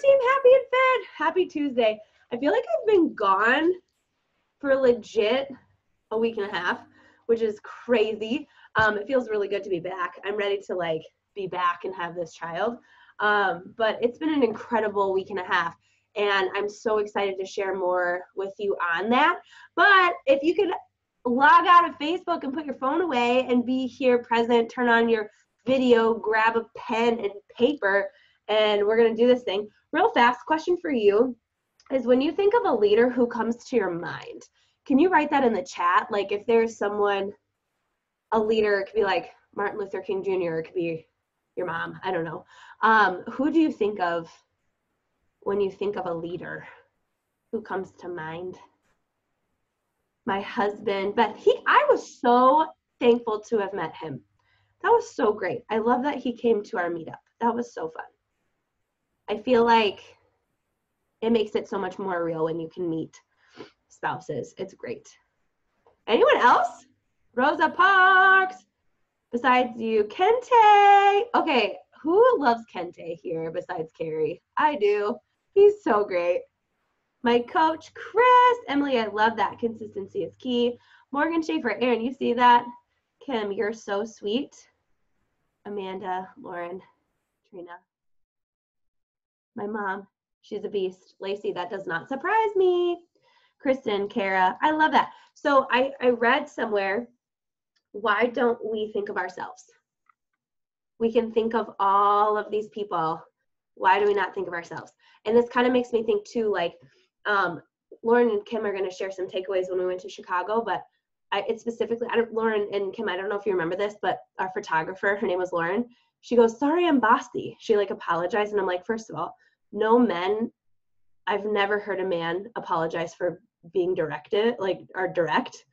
Team Happy and Fit? Happy Tuesday. I feel like I've been gone for legit a week and a half, which is crazy. It feels really good to be back. I'm ready to be back and have this child. But it's been an incredible week and a half, and I'm so excited to share more with you on that. But if you could log out of Facebook and put your phone away and be here present, turn on your video, grab a pen and paper, and we're going to do this thing real fast. Question for you is, when you think of a leader, who comes to your mind? Can you write that in the chat? Like, if there's someone, a leader, it could be like Martin Luther King Jr., it could be your mom, I don't know. Who do you think of when you think of a leader? Who comes to mind? My husband, but I was so thankful to have met him. That was so great. I love that he came to our meetup. That was so fun. I feel like it makes it so much more real when you can meet spouses. It's great. Anyone else? Rosa Parks. Besides you, Kente. Okay, who loves Kente here besides Carrie? I do. He's so great. My coach, Chris. Emily, I love that. Consistency is key. Morgan Schaefer. Aaron, you see that? Kim, you're so sweet. Amanda, Lauren, Trina. My mom, she's a beast. Lacey, that does not surprise me. Kristen, Kara, I love that. So I read somewhere, why don't we think of ourselves? We can think of all of these people. Why do we not think of ourselves? And this kind of makes me think too, like, Lauren and Kim are going to share some takeaways when we went to Chicago, but it's specifically, Lauren and Kim, I don't know if you remember this, but our photographer, her name was Lauren. She goes, sorry, I'm bossy. She apologized. And I'm like, first of all, no men, I've never heard a man apologize for being directed, or direct.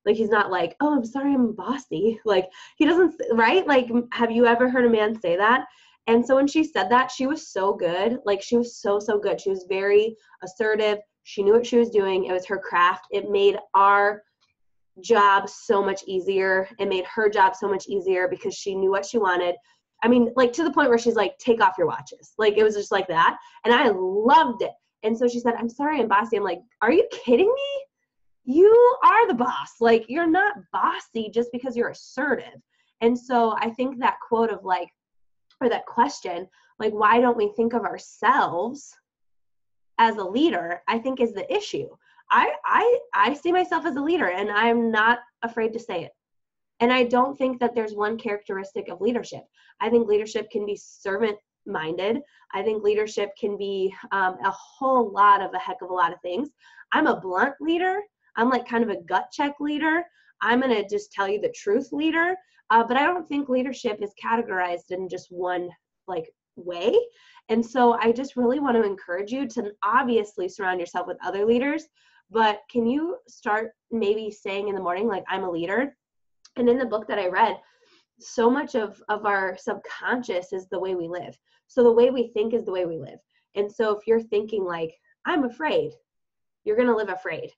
Like, he's not like, oh, I'm sorry, I'm bossy. Like, he doesn't, right? Like, have you ever heard a man say that? And so when she said that, she was so good. Like, she was so good. She was very assertive. She knew what she was doing. It was her craft. It made our job so much easier. It made her job so much easier because she knew what she wanted. I mean, like, to the point where she's like, take off your watches. Like, it was just like that. And I loved it. And so she said, I'm sorry, I'm bossy. I'm like, are you kidding me? You are the boss. Like, you're not bossy just because you're assertive. And so I think that quote of or that question, like, why don't we think of ourselves as a leader, I think is the issue. I see myself as a leader, and I'm not afraid to say it. And I don't think that there's one characteristic of leadership. I think leadership can be servant-minded. I think leadership can be a heck of a lot of things. I'm a blunt leader. I'm like kind of a gut check leader. I'm going to just tell you the truth leader. But I don't think leadership is categorized in just one way. And so I just really want to encourage you to obviously surround yourself with other leaders, but can you start maybe saying in the morning, like, I'm a leader? And in the book that I read, so much of our subconscious is the way we live. So the way we think is the way we live. And so if you're thinking like, I'm afraid, you're going to live afraid.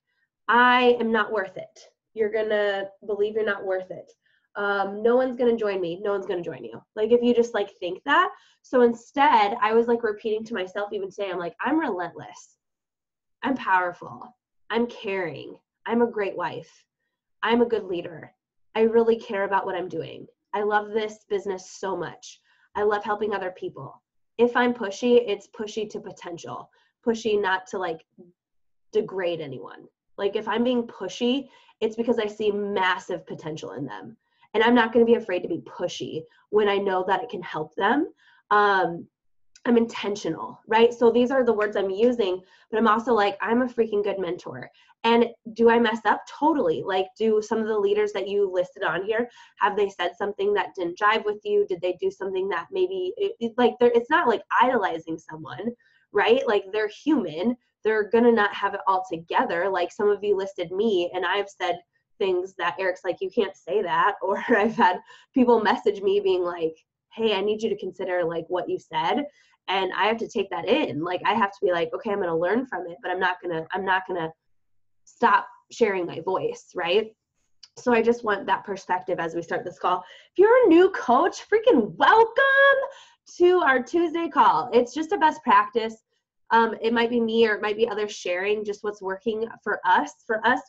I am not worth it. You're going to believe you're not worth it. No one's going to join me. No one's going to join you. Like, if you just think that. So instead, I was repeating to myself even today, I'm like, I'm relentless. I'm powerful. I'm caring. I'm a great wife. I'm a good leader. I really care about what I'm doing. I love this business so much. I love helping other people. If I'm pushy, it's pushy to potential. Pushy not to degrade anyone. Like, if I'm being pushy, it's because I see massive potential in them. And I'm not going to be afraid to be pushy when I know that it can help them. I'm intentional, right? So these are the words I'm using, but I'm also I'm a freaking good mentor. And do I mess up? Totally. Do some of the leaders that you listed on here, have they said something that didn't jive with you? Did they do something that maybe, it's not idolizing someone, right? They're human. They're going to not have it all together. Some of you listed me, and I've said things that Eric's like, you can't say that. Or I've had people message me being like, hey, I need you to consider what you said. And I have to take that in. I have to be like, okay, I'm going to learn from it, but I'm not going to stop sharing my voice. Right. So I just want that perspective as we start this call. If you're a new coach, freaking welcome to our Tuesday call. It's just a best practice. It might be me or it might be others sharing just what's working for us. For us,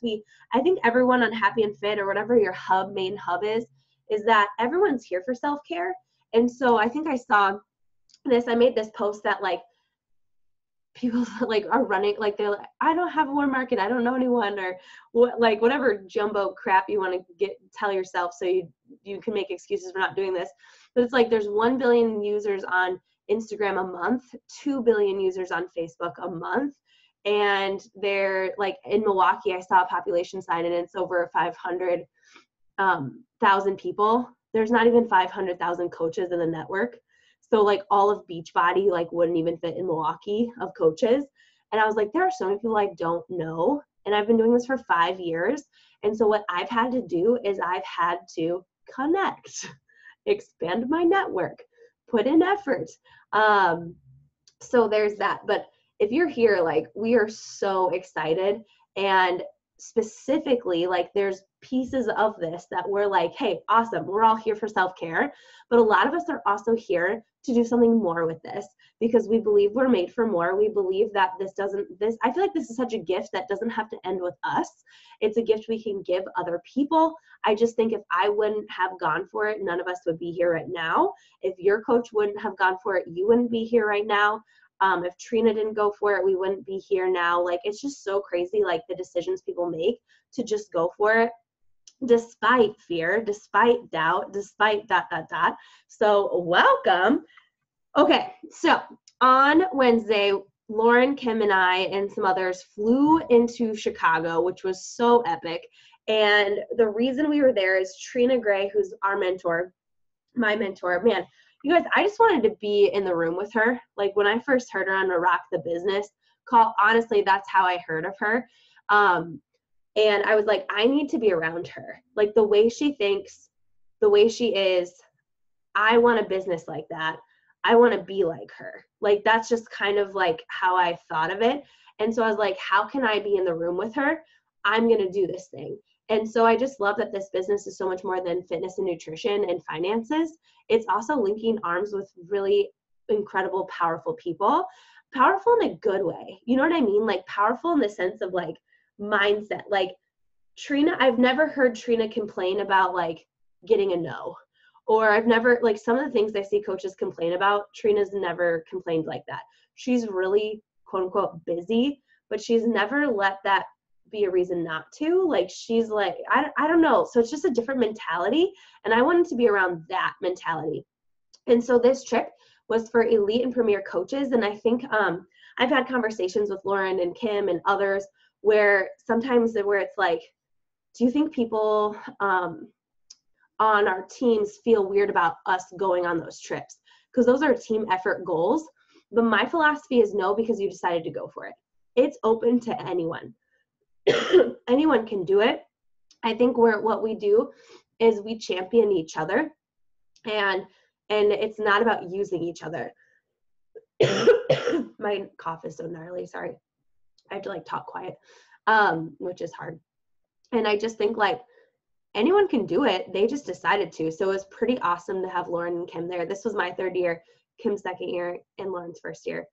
I think everyone on Happy and Fit or whatever your main hub is that everyone's here for self-care. And so I think I saw this, I made this post that like people like are running, like they're like, I don't have a warm market, I don't know anyone, or what, like whatever jumbo crap you want to tell yourself so you can make excuses for not doing this. But it's like there's 1 billion users on Instagram a month, 2 billion users on Facebook a month. And they're like in Milwaukee, I saw a population sign and it's over 500,000 people. There's not even 500,000 coaches in the network. So like all of Beachbody like wouldn't even fit in Milwaukee of coaches. And I was like, there are so many people I don't know. And I've been doing this for 5 years. And so what I've had to do is I've had to connect, expand my network, put in effort. So there's that. But if you're here, like we are so excited. And specifically, like there's pieces of this that we're like, hey, awesome, we're all here for self-care. But a lot of us are also here to do something more with this because we believe we're made for more. We believe that I feel like this is such a gift that doesn't have to end with us. It's a gift we can give other people. I just think if I wouldn't have gone for it, none of us would be here right now. If your coach wouldn't have gone for it, you wouldn't be here right now. If Trina didn't go for it, we wouldn't be here now. Like, it's just so crazy, like the decisions people make to just go for it, despite fear, despite doubt, despite ... So welcome. Okay, so on Wednesday, Lauren, Kim, and I and some others flew into Chicago, which was so epic. And the reason we were there is Trina Gray, who's our mentor, my mentor. Man, you guys, I just wanted to be in the room with her. Like when I first heard her on the Rock the Business call, honestly, that's how I heard of her. And I was like, I need to be around her. Like the way she thinks, the way she is, I want a business like that. I want to be like her. Like that's just kind of like how I thought of it. And so I was like, how can I be in the room with her? I'm going to do this thing. And so I just love that this business is so much more than fitness and nutrition and finances. It's also linking arms with really incredible, powerful people. Powerful in a good way. You know what I mean? Like powerful in the sense of like mindset. Like Trina, I've never heard Trina complain about like getting a no. Or I've never, like some of the things I see coaches complain about, Trina's never complained like that. She's really quote unquote busy, but she's never let that be a reason not to. Like she's like, I don't know. So it's just a different mentality. And I wanted to be around that mentality. And so this trip was for elite and premier coaches. And I think I've had conversations with Lauren and Kim and others where sometimes where it's like, do you think people on our teams feel weird about us going on those trips? Because those are team effort goals. But my philosophy is no, because you decided to go for it. It's open to anyone. Anyone can do it. I think what we do is we champion each other, and it's not about using each other. My cough is so gnarly, sorry. I have to like talk quiet, which is hard. And I just think like anyone can do it. They just decided to. So it was pretty awesome to have Lauren and Kim there. This was my 3rd year, Kim's 2nd year, and Lauren's 1st year.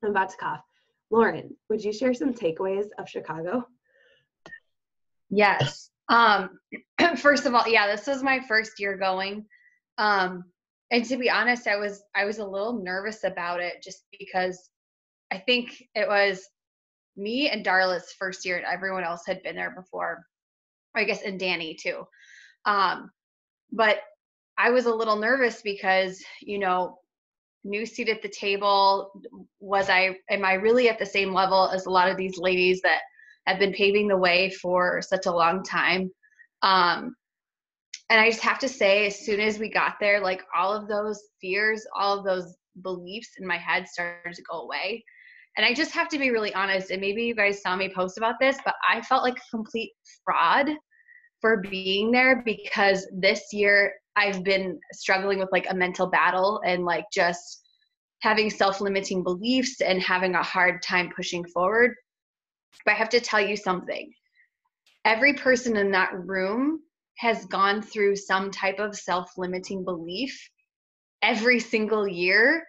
I'm about to cough. Lauren, would you share some takeaways of Chicago? Yes. First of all, yeah, this was my 1st year going. And to be honest, I was a little nervous about it just because I think it was me and Darla's 1st year and everyone else had been there before. I guess, and Danny too. But I was a little nervous because, you know, new seat at the table. Am I really at the same level as a lot of these ladies that have been paving the way for such a long time? And I just have to say, as soon as we got there, like all of those fears, all of those beliefs in my head started to go away. And I just have to be really honest, and maybe you guys saw me post about this, but I felt like a complete fraud for being there because this year I've been struggling with like a mental battle and like just having self-limiting beliefs and having a hard time pushing forward. But I have to tell you something. Every person in that room has gone through some type of self-limiting belief every single year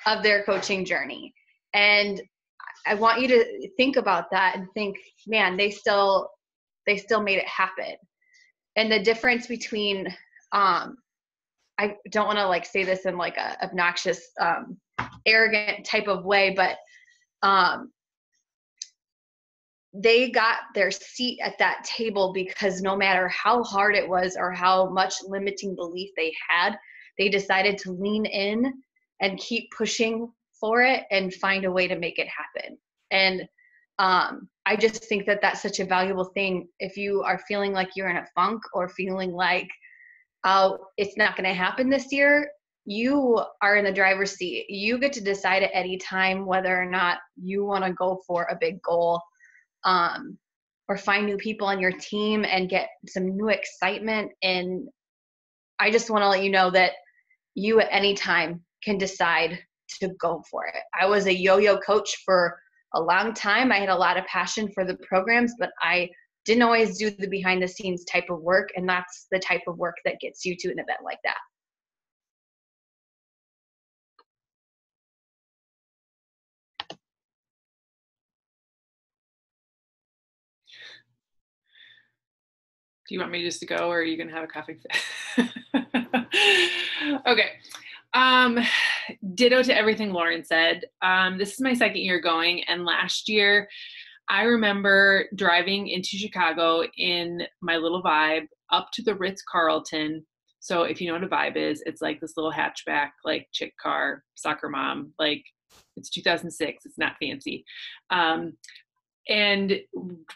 of their coaching journey. And I want you to think about that and think, man, they still made it happen. And the difference between, I don't want to like say this in like a obnoxious, arrogant type of way, but they got their seat at that table because no matter how hard it was or how much limiting belief they had, they decided to lean in and keep pushing for it and find a way to make it happen. And I just think that that's such a valuable thing. If you are feeling like you're in a funk or feeling like, oh, it's not going to happen this year, you are in the driver's seat. You get to decide at any time whether or not you want to go for a big goal, or find new people on your team and get some new excitement. And I just want to let you know that you at any time can decide to go for it. I was a yo-yo coach for a long time. I had a lot of passion for the programs, but I didn't always do the behind the scenes type of work. And that's the type of work that gets you to an event like that. Do you want me just to go, or are you going to have a coffee? Okay. Ditto to everything Lauren said. This is my second year going, and last year I remember driving into Chicago in my little Vibe up to the Ritz-Carlton. So if you know what a Vibe is, it's like this little hatchback, like chick car, soccer mom, like it's 2006. It's not fancy. And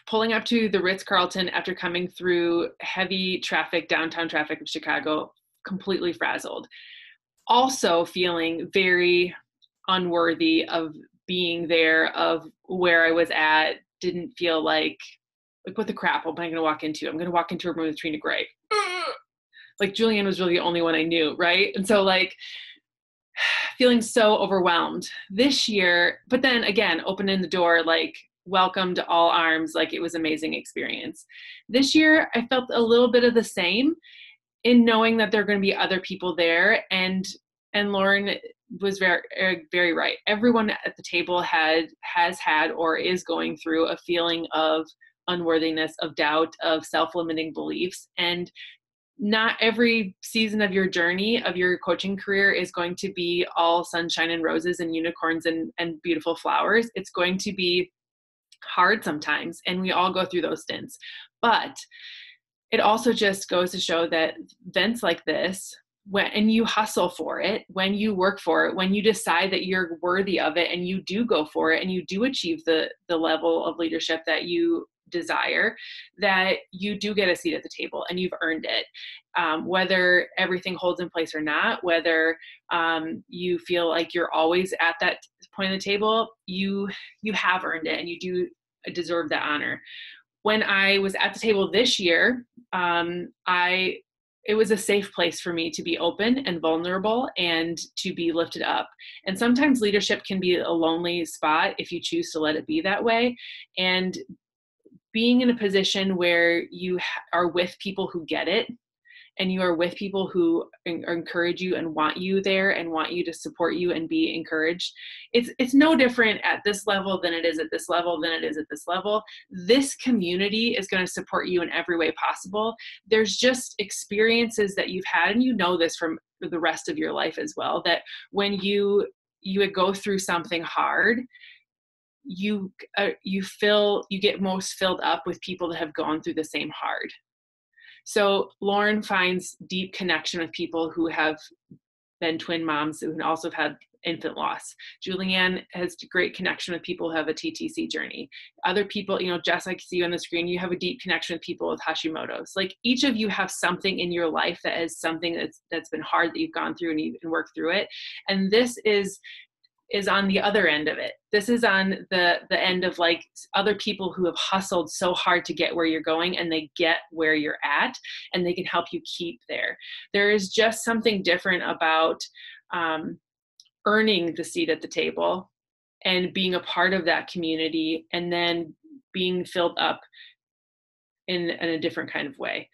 pulling up to the Ritz-Carlton after coming through heavy traffic, downtown traffic of Chicago, completely frazzled. Also feeling very unworthy of being there, of where I was at. Didn't feel like what the crap am I going to walk into? I'm going to walk into a room with Trina Gray. Like Julianne was really the only one I knew, right? And so like feeling so overwhelmed this year, but then again, opening the door, like welcome to all arms, like it was an amazing experience. This year, I felt a little bit of the same in knowing that there are going to be other people there. And Lauren was very, very right. Everyone at the table has had or is going through a feeling of unworthiness, of doubt, of self-limiting beliefs. And not every season of your journey, of your coaching career, is going to be all sunshine and roses and unicorns and beautiful flowers. It's going to be hard sometimes, and we all go through those stints. But it also just goes to show that events like this, when you hustle for it, when you work for it, when you decide that you're worthy of it and you do go for it and you do achieve the level of leadership that you desire, that you do get a seat at the table and you've earned it. Whether everything holds in place or not, whether you feel like you're always at that point of the table, you have earned it and you do deserve that honor. When I was at the table this year, it was a safe place for me to be open and vulnerable and to be lifted up. And sometimes leadership can be a lonely spot if you choose to let it be that way. And being in a position where you are with people who get it, and you are with people who encourage you and want you there and want you to support you and be encouraged. It's no different at this level than it is at this level than it is at this level. This community is going to support you in every way possible. There's just experiences that you've had, and you know this from the rest of your life as well, that when you go through something hard, you get most filled up with people that have gone through the same hard. So Lauren finds deep connection with people who have been twin moms who also have had infant loss. Julianne has great connection with people who have a TTC journey. Other people, Jess, I see you on the screen, you have a deep connection with people with Hashimoto's. Like each of you have something in your life that is something that's been hard that you've gone through and you've worked through it. And this is on the other end of it. This is on the end of like other people who have hustled so hard to get where you're going, and they get where you're at and they can help you keep there. There is just something different about earning the seat at the table and being a part of that community and then being filled up in a different kind of way.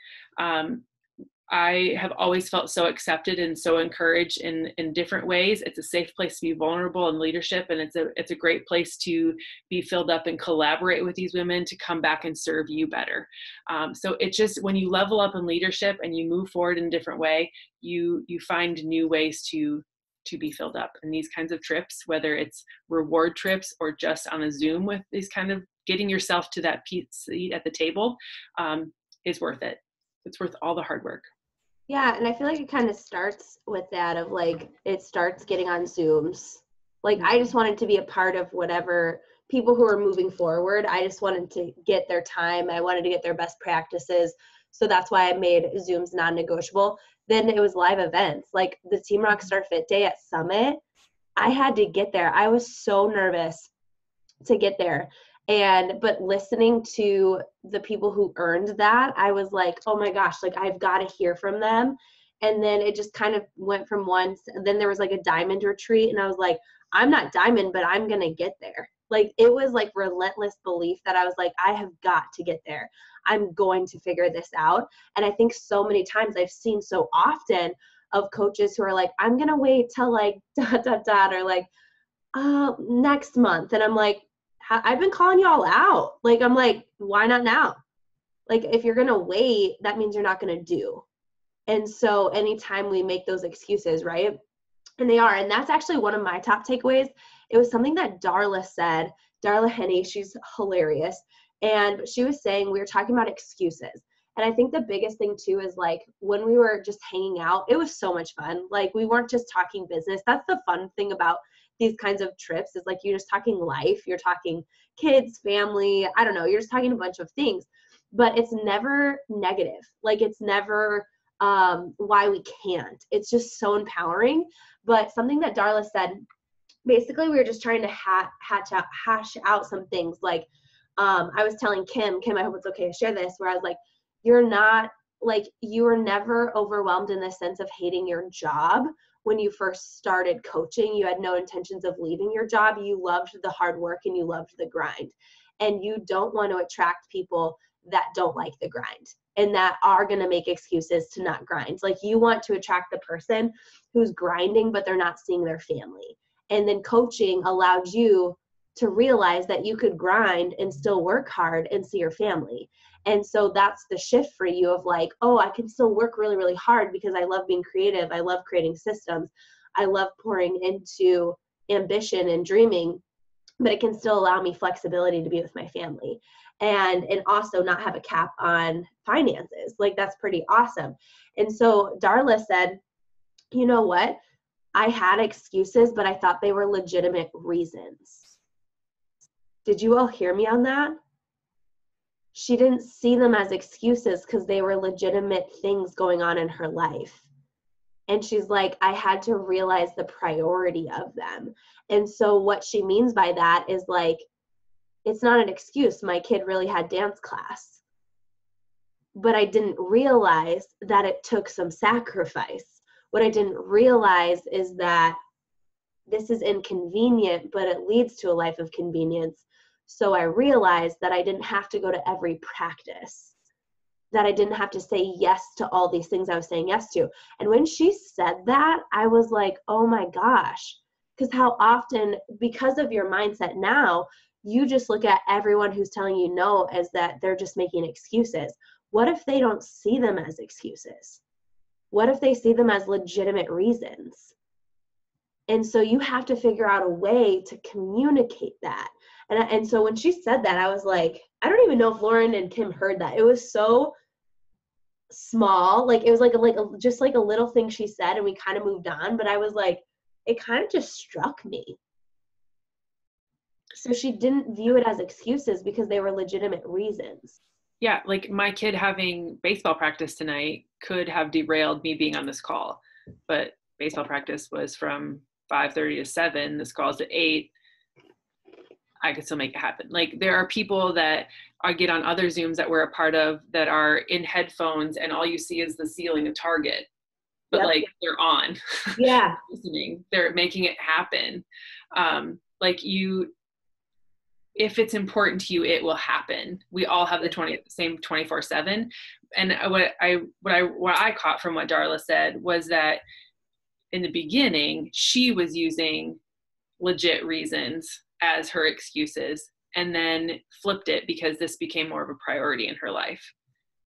I have always felt so accepted and so encouraged in different ways. It's a safe place to be vulnerable in leadership, and it's a great place to be filled up and collaborate with these women to come back and serve you better. So it's just, when you level up in leadership and you move forward in a different way, you find new ways to be filled up. And these kinds of trips, whether it's reward trips or just on a Zoom with these kind of getting yourself to that seat at the table, is worth it. It's worth all the hard work. Yeah, and I feel like it kind of starts with that of like, it starts getting on Zooms. Like, I just wanted to be a part of whatever people who are moving forward. I just wanted to get their time. I wanted to get their best practices. So that's why I made Zooms non-negotiable. Then it was live events. Like the Team Rockstar Fit Day at Summit, I had to get there. I was so nervous to get there. But listening to the people who earned that, I was like, oh my gosh, like I've got to hear from them. And then it just kind of went from then there was like a diamond retreat, and I was like, I'm not diamond, but I'm going to get there. Like, it was like relentless belief that I was like, I have got to get there. I'm going to figure this out. And I think so many times I've seen so often of coaches who are like, I'm going to wait till like or like, next month. And I'm like, I've been calling y'all out. Like, I'm like, why not now? Like, if you're going to wait, that means you're not going to do. And so anytime we make those excuses, right? And they are. And that's actually one of my top takeaways. It was something that Darla said. Darla Henney, she's hilarious. And she was saying, we were talking about excuses. And I think the biggest thing too is like, when we were just hanging out, it was so much fun. Like, we weren't just talking business. That's the fun thing about these kinds of trips, is like, you're just talking life, you're talking kids, family, I don't know, you're just talking a bunch of things, but it's never negative. Like, it's never why we can't. It's just so empowering. But something that Darla said, basically we were just trying to hash out some things. Like, I was telling Kim, I hope it's okay to share this, where I was like, you're not, like, you were never overwhelmed in the sense of hating your job. When you first started coaching, you had no intentions of leaving your job. You loved the hard work and you loved the grind. And you don't want to attract people that don't like the grind and that are going to make excuses to not grind. Like, you want to attract the person who's grinding, but they're not seeing their family. And then coaching allowed you to realize that you could grind and still work hard and see your family. And so that's the shift for you of like, oh, I can still work really, really hard because I love being creative. I love creating systems. I love pouring into ambition and dreaming, but it can still allow me flexibility to be with my family and also not have a cap on finances. Like, that's pretty awesome. And so Darla said, you know what? I had excuses, but I thought they were legitimate reasons. Did you all hear me on that? She didn't see them as excuses because they were legitimate things going on in her life. And she's like, I had to realize the priority of them. And so what she means by that is like, it's not an excuse. My kid really had dance class. But I didn't realize that it took some sacrifice. What I didn't realize is that this is inconvenient, but it leads to a life of convenience. So I realized that I didn't have to go to every practice, that I didn't have to say yes to all these things I was saying yes to. And when she said that, I was like, oh my gosh, because how often, because of your mindset now, you just look at everyone who's telling you no as that they're just making excuses. What if they don't see them as excuses? What if they see them as legitimate reasons? And so you have to figure out a way to communicate that. And so when she said that, I was like, I don't even know if Lauren and Kim heard that. It was so small. Like, it was like just like a little thing she said, and we kind of moved on. But I was like, it kind of just struck me. So she didn't view it as excuses because they were legitimate reasons. Yeah, like my kid having baseball practice tonight could have derailed me being on this call. But baseball practice was from 5:30 to 7. This call's at 8. I could still make it happen. Like, there are people that I get on other Zooms that we're a part of that are in headphones and all you see is the ceiling of Target, but Yep. like they're on. Yeah. Listening, they're making it happen. Like, if it's important to you, it will happen. We all have the same 24/7. and what I caught from what Darla said was that in the beginning, she was using legit reasons as her excuses, and then flipped it because this became more of a priority in her life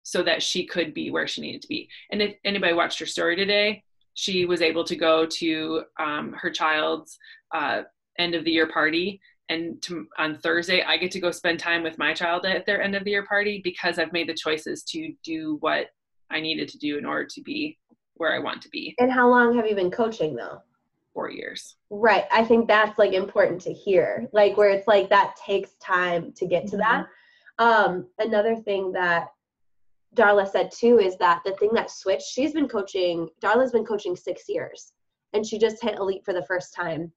so that she could be where she needed to be. And if anybody watched her story today, she was able to go to her child's end of the year party. And on Thursday, I get to go spend time with my child at their end of the year party because I've made the choices to do what I needed to do in order to be where I want to be. And how long have you been coaching though? 4 years. Right. I think that's like important to hear, like where it's like that takes time to get to that. Another thing that Darla said too is that the thing that switched, Darla's been coaching 6 years and she just hit elite for the first time.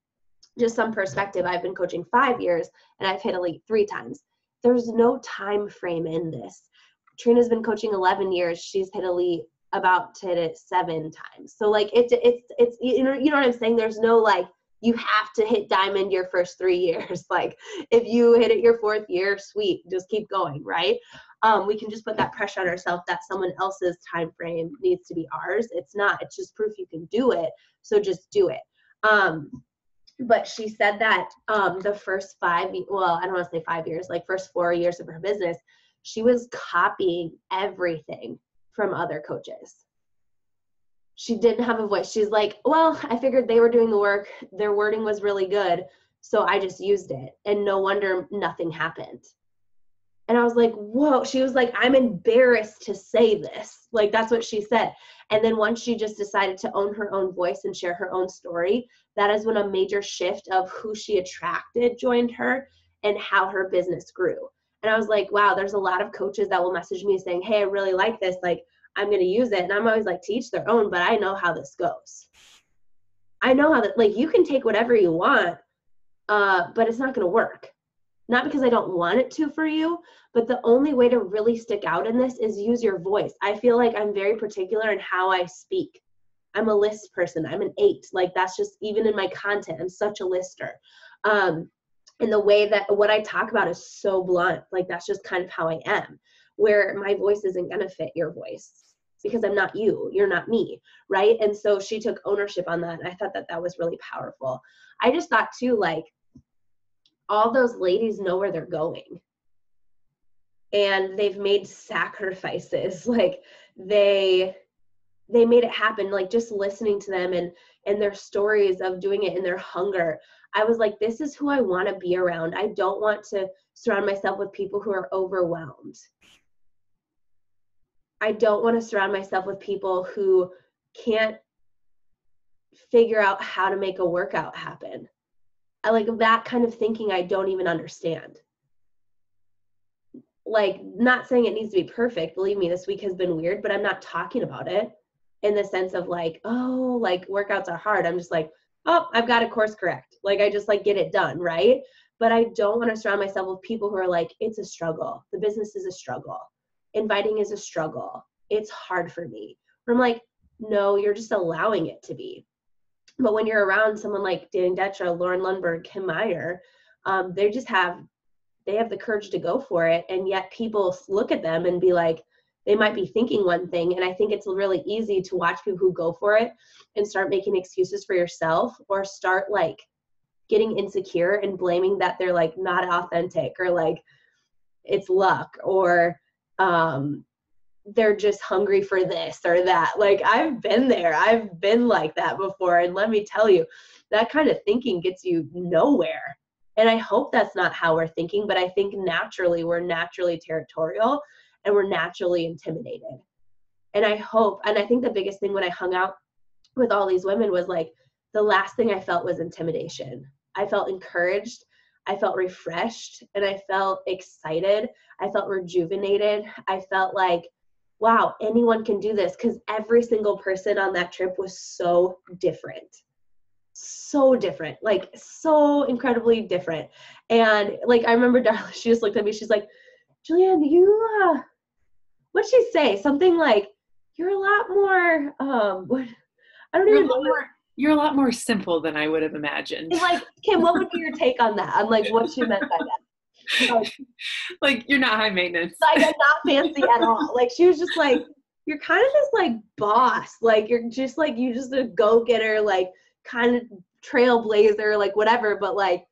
Just some perspective, I've been coaching 5 years and I've hit elite 3 times. There's no time frame in this. Trina's been coaching 11 years. She's hit elite about to hit it 7 times. So like it's you know what I'm saying? There's no like you have to hit diamond your first 3 years. Like if you hit it your 4th year, sweet, just keep going, right? We can just put that pressure on ourselves that someone else's time frame needs to be ours. It's not. It's just proof you can do it. So just do it. But she said that the first I don't want to say 5 years, like first 4 years of her business, she was copying everything from other coaches. She didn't have a voice. She's like, well, I figured they were doing the work. Their wording was really good. So I just used it. And no wonder nothing happened. And I was like, whoa. She was like, I'm embarrassed to say this. Like, that's what she said. And then once she just decided to own her own voice and share her own story, that is when a major shift of who she attracted joined her and how her business grew. And I was like, wow, there's a lot of coaches that will message me saying, hey, I really like this. Like, I'm going to use it. And I'm always like, to each their own, but I know how this goes. I know how that, like, you can take whatever you want, but it's not going to work. Not because I don't want it to for you, but the only way to really stick out in this is use your voice. I feel like I'm very particular in how I speak. I'm a list person. I'm an 8. Like that's just even in my content. I'm such a lister. And the way that what I talk about is so blunt. Like that's just kind of how I am, where my voice isn't going to fit your voice because I'm not you. You're not me. Right. And so she took ownership on that. And I thought that that was really powerful. I just thought too, like, all those ladies know where they're going and they've made sacrifices. Like they made it happen. Like just listening to them and their stories of doing it and their hunger. I was like, this is who I want to be around. I don't want to surround myself with people who are overwhelmed. I don't want to surround myself with people who can't figure out how to make a workout happen. I like that kind of thinking. I don't even understand. Like, not saying it needs to be perfect. Believe me, this week has been weird, but I'm not talking about it in the sense of like, oh, like workouts are hard. I'm just like, oh, I've got to course correct. Like, I just like get it done. Right. But I don't want to surround myself with people who are like, it's a struggle. The business is a struggle. Inviting is a struggle. It's hard for me. Where I'm like, no, you're just allowing it to be. But when you're around someone like Dan Detra, Lauren Lundberg, Kim Meyer, they have the courage to go for it. And yet people look at them and be like, they might be thinking one thing. And I think it's really easy to watch people who go for it and start making excuses for yourself or start like getting insecure and blaming that they're like not authentic or like it's luck or they're just hungry for this or that. Like I've been there. I've been like that before. And let me tell you, that kind of thinking gets you nowhere. And I hope that's not how we're thinking, but I think naturally we're naturally territorial and we're naturally intimidated. And I hope, and I think the biggest thing when I hung out with all these women was like, the last thing I felt was intimidation. I felt encouraged. I felt refreshed and I felt excited. I felt rejuvenated. I felt like, wow, anyone can do this, because every single person on that trip was so different. So different, like so incredibly different. And like, I remember Darla, she just looked at me, she's like, Julianne, what'd she say? Something like, you're a lot more, I don't even know. You're a lot more simple than I would have imagined. Like, Kim, what would be your take on that? I'm like, what she meant by that? Like, Like, you're not high maintenance. I'm not fancy at all. Like, she was just like, you're kind of this like boss. Like, you're just like, you just a go-getter, like kind of trailblazer, like whatever. But like,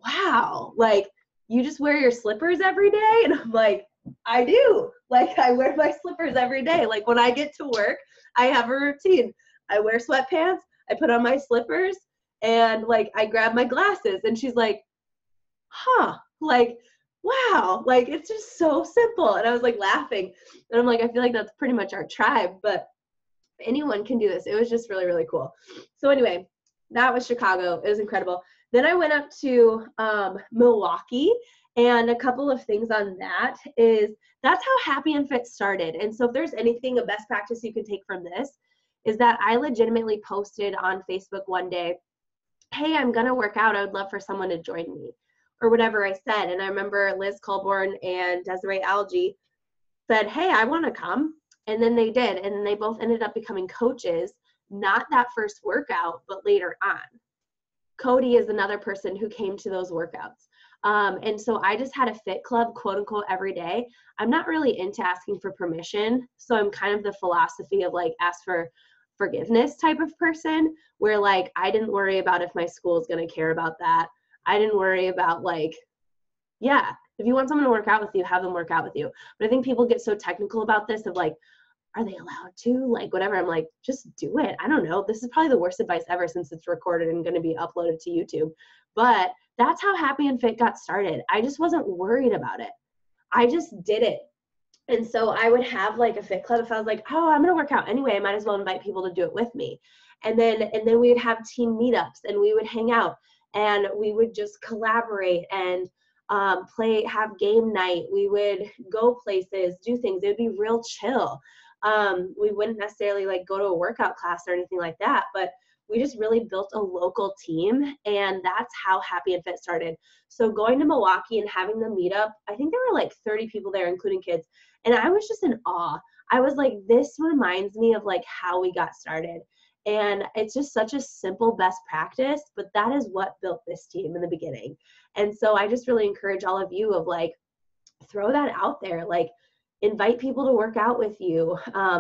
wow, like you just wear your slippers every day. And I'm like, I do. Like, I wear my slippers every day. Like, when I get to work, I have a routine. I wear sweatpants, I put on my slippers, and like I grab my glasses. And she's like, huh, like, wow, like it's just so simple. And I was like laughing. And I'm like, I feel like that's pretty much our tribe, but anyone can do this. It was just really, really cool. So anyway, that was Chicago. It was incredible. Then I went up to Milwaukee, and a couple of things on that is that's how Happy and Fit started. And so if there's anything, a best practice you can take from this is that I legitimately posted on Facebook one day, hey, I'm going to work out. I would love for someone to join me, or whatever I said. And I remember Liz Colborn and Desiree Algie said, hey, I want to come. And then they did. And they both ended up becoming coaches, not that first workout, but later on. Cody is another person who came to those workouts. And so I just had a fit club, quote unquote, every day. I'm not really into asking for permission. So I'm kind of the philosophy of like, ask for forgiveness type of person, where like, I didn't worry about if my school is going to care about that. I didn't worry about like, yeah, if you want someone to work out with you, have them work out with you. But I think people get so technical about this of like, are they allowed to? Like, whatever. I'm like, just do it. I don't know. This is probably the worst advice ever since it's recorded and going to be uploaded to YouTube. But that's how Happy and Fit got started. I just wasn't worried about it. I just did it. And so I would have like a fit club. If I was like, oh, I'm going to work out anyway, I might as well invite people to do it with me. And then we would have team meetups, and we would hang out, and we would just collaborate and play, have game night. We would go places, do things. It would be real chill. We wouldn't necessarily like go to a workout class or anything like that, but we just really built a local team, and that's how Happy and Fit started. So going to Milwaukee and having the meetup, I think there were like 30 people there, including kids. And I was just in awe. I was like, this reminds me of like how we got started. And it's just such a simple best practice, but that is what built this team in the beginning. And so I just really encourage all of you of like, throw that out there, like invite people to work out with you,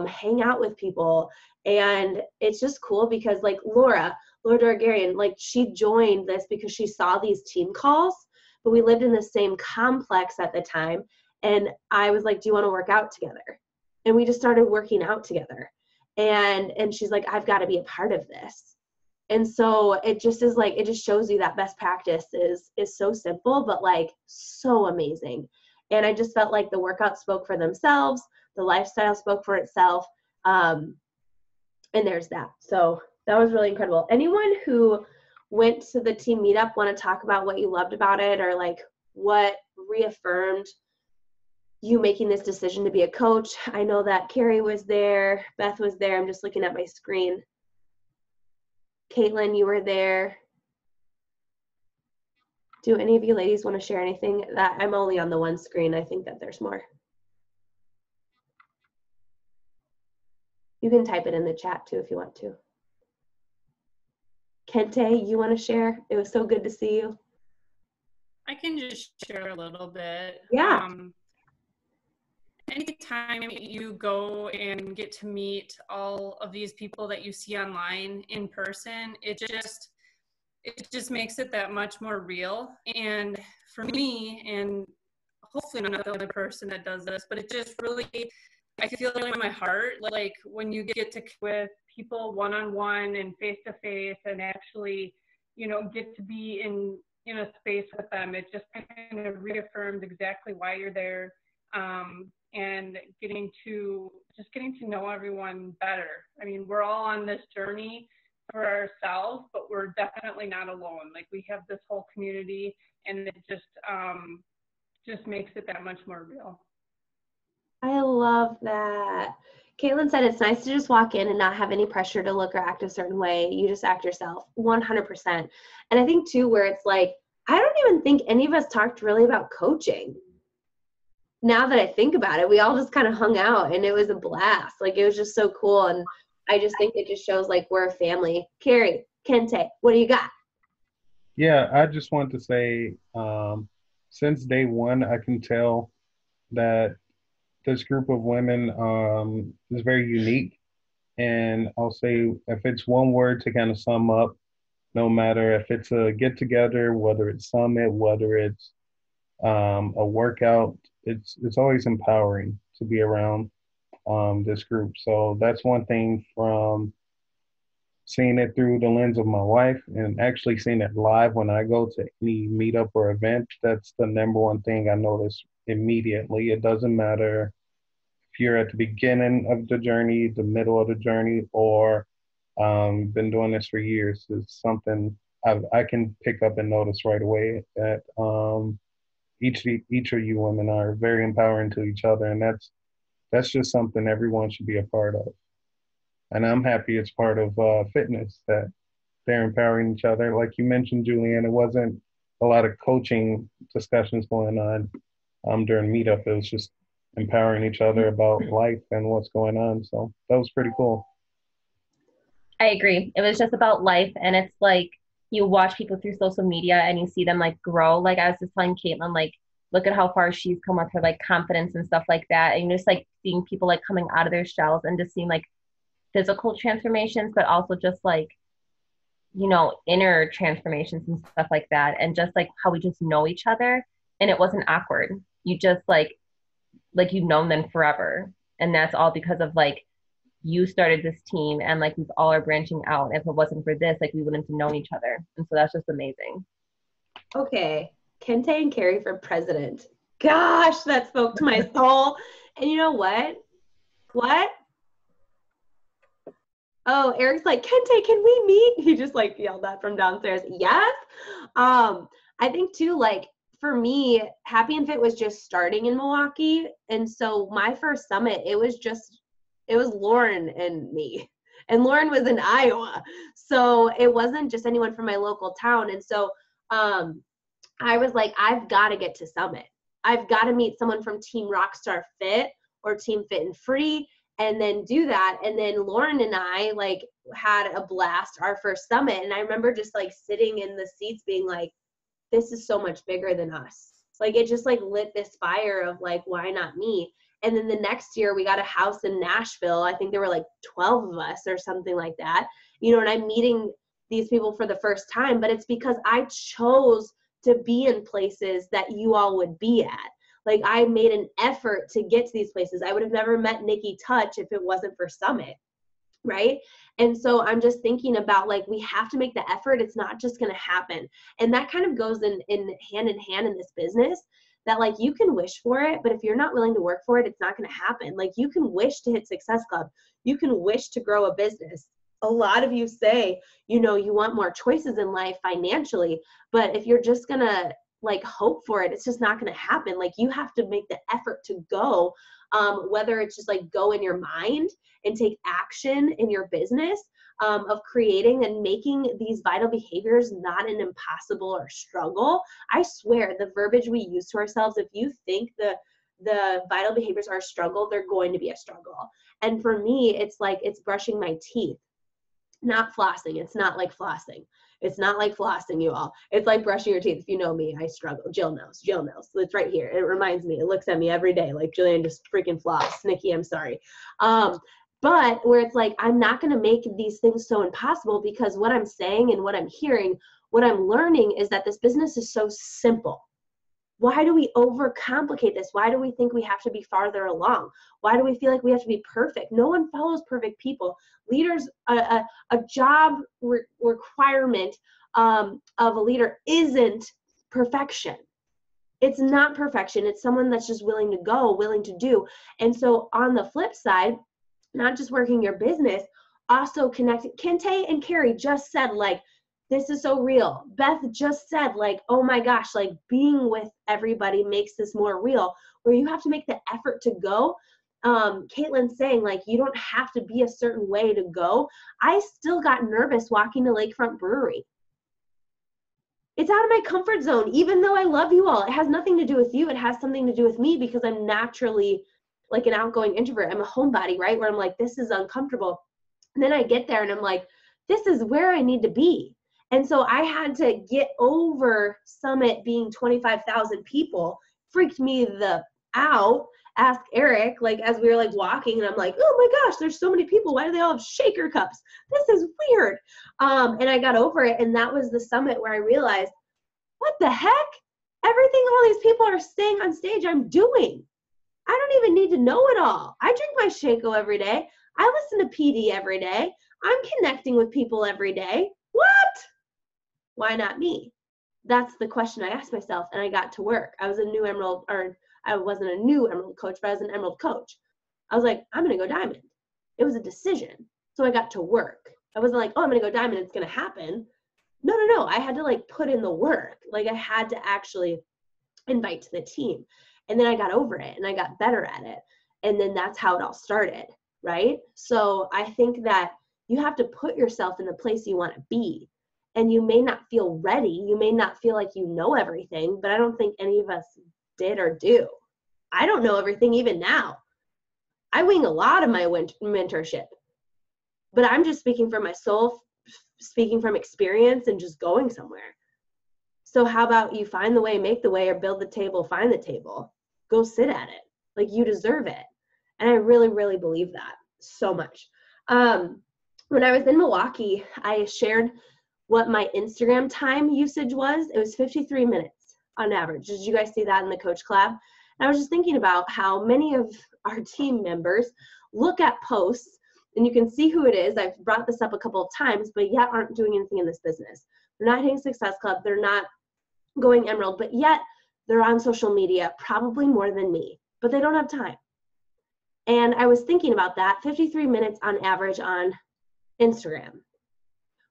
hang out with people. And it's just cool because like Laura Dargarian, like she joined this because she saw these team calls, but we lived in the same complex at the time. And I was like, do you want to work out together? And we just started working out together. And she's like, I've got to be a part of this. And so it just is like, it just shows you that best practice is so simple, but like so amazing. And I just felt like the workout spoke for themselves. The lifestyle spoke for itself. And there's that. So that was really incredible. Anyone who went to the team meetup want to talk about what you loved about it, or like what reaffirmed you making this decision to be a coach? I know that Carrie was there. Beth was there. I'm just looking at my screen. Caitlin, you were there. Do any of you ladies want to share anything? That I'm only on the one screen. I think that there's more. You can type it in the chat too if you want to. Kente, you want to share? It was so good to see you. I can just share a little bit. Yeah. Anytime you go and get to meet all of these people that you see online in person, it just makes it that much more real. And for me, and hopefully I'm not the only person that does this, but it just really, I feel it in my heart, like when you get to with people one-on-one and face-to-face and actually, you know, get to be in a space with them, it just kind of reaffirms exactly why you're there. And getting to know everyone better. I mean, we're all on this journey for ourselves, but we're definitely not alone. Like, we have this whole community, and it just makes it that much more real. I love that. Caitlin said it's nice to just walk in and not have any pressure to look or act a certain way. You just act yourself, 100%. And I think too, where it's like, I don't even think any of us talked really about coaching. Now that I think about it, we all just kind of hung out, and it was a blast. Like, it was just so cool. And I just think it just shows like we're a family. Carrie, Kente, what do you got? Yeah, I just wanted to say since day one, I can tell that this group of women is very unique. And I'll say, if it's one word to kind of sum up, no matter if it's a get together, whether it's summit, whether it's a workout, it's always empowering to be around this group. So that's one thing from seeing it through the lens of my wife and actually seeing it live when I go to any meetup or event. That's the number one thing I notice immediately. It doesn't matter if you're at the beginning of the journey, the middle of the journey, or been doing this for years. It's something I can pick up and notice right away that each of you women are very empowering to each other, and that's just something everyone should be a part of. And I'm happy it's part of fitness that they're empowering each other. Like you mentioned, Julianne, it wasn't a lot of coaching discussions going on during meetup. It was just empowering each other about life and what's going on. So that was pretty cool. I agree. It was just about life, and it's like you watch people through social media and you see them like grow. Like I was just telling Caitlin, like look at how far she's come with her like confidence and stuff like that. And just like seeing people like coming out of their shells and just seeing like physical transformations, but also just like, you know, inner transformations and stuff like that. And just like how we just know each other, and it wasn't awkward. You just like you've known them forever. And that's all because of like you started this team, and like we all are branching out. If it wasn't for this, like we wouldn't have known each other. And so that's just amazing. Okay. Kente and Carrie for president. Gosh, that spoke to my soul. And you know what? What? Oh, Eric's like, Kente, can we meet? He just like yelled that from downstairs. Yes. I think too, like for me, Happy&Fit was just starting in Milwaukee. And so my first summit, it was Lauren and me. And Lauren was in Iowa. So it wasn't just anyone from my local town. And so I was like, I've got to get to Summit. I've got to meet someone from Team Rockstar Fit or Team Fit and Free, and then do that. And then Lauren and I like had a blast our first summit. And I remember just like sitting in the seats being like, this is so much bigger than us. Like it just like lit this fire of like, why not me? And then the next year we got a house in Nashville. I think there were like 12 of us or something like that, you know, and I'm meeting these people for the first time, but it's because I chose to be in places that you all would be at. Like I made an effort to get to these places. I would have never met Nikki Touch if it wasn't for Summit, right? And so I'm just thinking about like, we have to make the effort. It's not just going to happen. And that kind of goes in hand in this business, that like you can wish for it, but if you're not willing to work for it, it's not going to happen. Like you can wish to hit Success Club. You can wish to grow a business. A lot of you say, you know, you want more choices in life financially, but if you're just going to like hope for it, it's just not going to happen. Like you have to make the effort to go, whether it's just like go in your mind and take action in your business, of creating and making these vital behaviors not an impossible or struggle. I swear the verbiage we use to ourselves, if you think the vital behaviors are a struggle, they're going to be a struggle. And for me, it's like, it's brushing my teeth, not flossing. It's not like flossing. It's not like flossing, you all. It's like brushing your teeth. If you know me, I struggle. Jill knows. It's right here. It reminds me. It looks at me every day. Like, Jillian, just freaking floss. Nikki, I'm sorry. But where it's like, I'm not going to make these things so impossible, because what I'm saying and what I'm hearing, what I'm learning is that this business is so simple. Why do we overcomplicate this? Why do we think we have to be farther along? Why do we feel like we have to be perfect? No one follows perfect people. Leaders, a job requirement of a leader isn't perfection. It's not perfection. It's someone that's just willing to go, willing to do. And so on the flip side, not just working your business, also connecting. Kente and Carrie just said, like, this is so real. Beth just said, like, oh my gosh, like being with everybody makes this more real, where you have to make the effort to go. Caitlin's saying, like, you don't have to be a certain way to go. I still got nervous walking to Lakefront Brewery. It's out of my comfort zone, even though I love you all. It has nothing to do with you. It has something to do with me, because I'm naturally like an outgoing introvert. I'm a homebody, right? Where I'm like, this is uncomfortable. And then I get there and I'm like, this is where I need to be. And so I had to get over Summit being 25,000 people. Freaked me the out. Ask Eric, like, as we were like walking, and I'm like, oh my gosh, there's so many people. Why do they all have shaker cups? This is weird. And I got over it. And that was the summit where I realized, what the heck? Everything all these people are saying on stage, I'm doing. I don't even need to know it all. I drink my Shaco every day. I listen to PD every day. I'm connecting with people every day. What? Why not me? That's the question I asked myself, and I got to work. I was a new Emerald, or I wasn't a new Emerald coach, but I was an Emerald coach. I was like, I'm going to go Diamond. It was a decision. So I got to work. I wasn't like, oh, I'm going to go Diamond. It's going to happen. No. I had to like put in the work. Like I had to actually invite to the team. And then I got over it and I got better at it. And then that's how it all started, right? So I think that you have to put yourself in the place you want to be. And you may not feel ready. You may not feel like you know everything, but I don't think any of us did or do. I don't know everything even now. I wing a lot of my mentorship, but I'm just speaking from my soul, speaking from experience and just going somewhere. So how about you find the way, make the way, or build the table, find the table, go sit at it. Like you deserve it. And I really, really believe that so much. When I was in Milwaukee, I shared what my Instagram time usage was. It was 53 minutes on average. Did you guys see that in the coach collab? And I was just thinking about how many of our team members look at posts, and you can see who it is. I've brought this up a couple of times, but yet aren't doing anything in this business. They're not hitting Success Club. They're not going Emerald, but yet they're on social media, probably more than me, but they don't have time. And I was thinking about that, 53 minutes on average on Instagram,